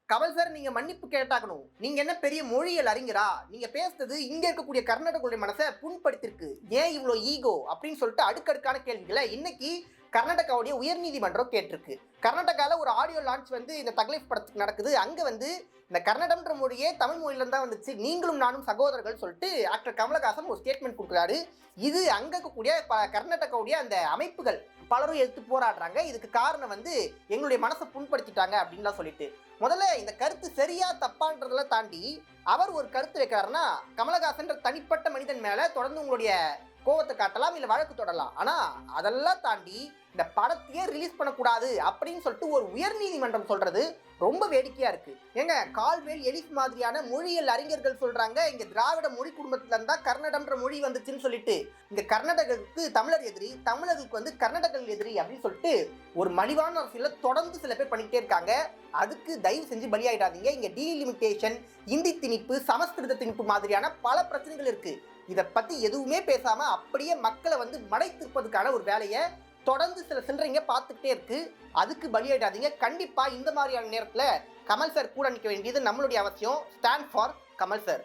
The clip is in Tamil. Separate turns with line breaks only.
கமல் சார் நீங்க மன்னிப்பு கேட்டாகணும். நீங்க என்ன பெரிய மொழியியல் அறிஞரா? நீங்க பேசுனது இங்க இருக்கக்கூடிய கர்நாடகர்களுடைய மனச புண்படுத்திருக்கு. ஏன் இவ்ளோ ஈகோ அப்படின்னு சொல்லிட்டு அடுக்கடுக்கான கேள்விகள இன்னைக்கு கர்நாடகாவுடைய உயர்நீதிமன்றம் கேட்டிருக்கு. கர்நாடகால ஒரு ஆடியோ லான்ச் வந்து இந்த தக்லைஃப் படத்துக்கு நடக்குது. அங்க வந்து இந்த கன்னடம்ன்ற மொழியே தமிழ் மொழியில தான் வந்துச்சு. நீங்களும் நானும் சகோதரர்கள் சொல்லிட்டு ஆக்டர் கமலஹாசன் ஒரு ஸ்டேட்மெண்ட் கொடுக்குறாரு. இது அங்க இருக்கக்கூடிய கர்நாடகாவுடைய அந்த அமைப்புகள் பலரும் எடுத்து போராடுறாங்க. இதுக்கு காரணம் வந்து எங்களுடைய மனசை புண்படுத்திட்டாங்க அப்படின்லாம் சொல்லிட்டு. முதல்ல இந்த கருத்து சரியா தப்பான்றதெல்லாம் தாண்டி அவர் ஒரு கருத்து வைக்கிறாருன்னா கமலஹாசன்ற தனிப்பட்ட மனிதன் மேல தொடர்ந்து உங்களுடைய கோவத்தை காட்டலாம் இல்ல வழக்கு தொடரலாம். ஆனா அதெல்லாம் தாண்டி இந்த படத்தையே ரிலீஸ் பண்ணக்கூடாது அப்படின்னு சொல்லிட்டு ஒரு உயர்நீதிமன்றம் சொல்றது ரொம்ப வேடிக்கையா இருக்கு. ஏங்க கால்வேல் எலிஸ் மாதிரியான மொழியியல் அறிஞர்கள் சொல்றாங்க இங்க திராவிட மொழி குடும்பத்துல இருந்தா கர்நாடகன்ற மொழி வந்துச்சுன்னு சொல்லிட்டு இங்க கர்நாடகத்துக்கு தமிழர் எதிரி, தமிழர்களுக்கு வந்து கர்நாடகர்கள் எதிரி அப்படின்னு சொல்லிட்டு ஒரு மலிவான அரசியல தொடர்ந்து சில பேர் பண்ணிக்கிட்டே இருக்காங்க. அதுக்கு தயவு செஞ்சு பலியாயிடாதீங்க. இங்க டீலிமிட்டேஷன், இந்தி திணிப்பு, சமஸ்கிருத திணிப்பு மாதிரியான பல பிரச்சனைகள் இருக்கு. இதை பத்தி எதுவுமே பேசாம அப்படியே மக்களை வந்து மடைத்திருப்பதுக்கான ஒரு வேலையை தொடர்ந்து சில சில்லறைங்க பார்த்துக்கிட்டே இருக்கு. அதுக்கு பலியாயிடாதீங்க. கண்டிப்பா இந்த மாதிரியான நேரத்துல கமல் சார் கூட நிற்க வேண்டியது நம்மளுடைய அவசியம். Stand for Kamal sir.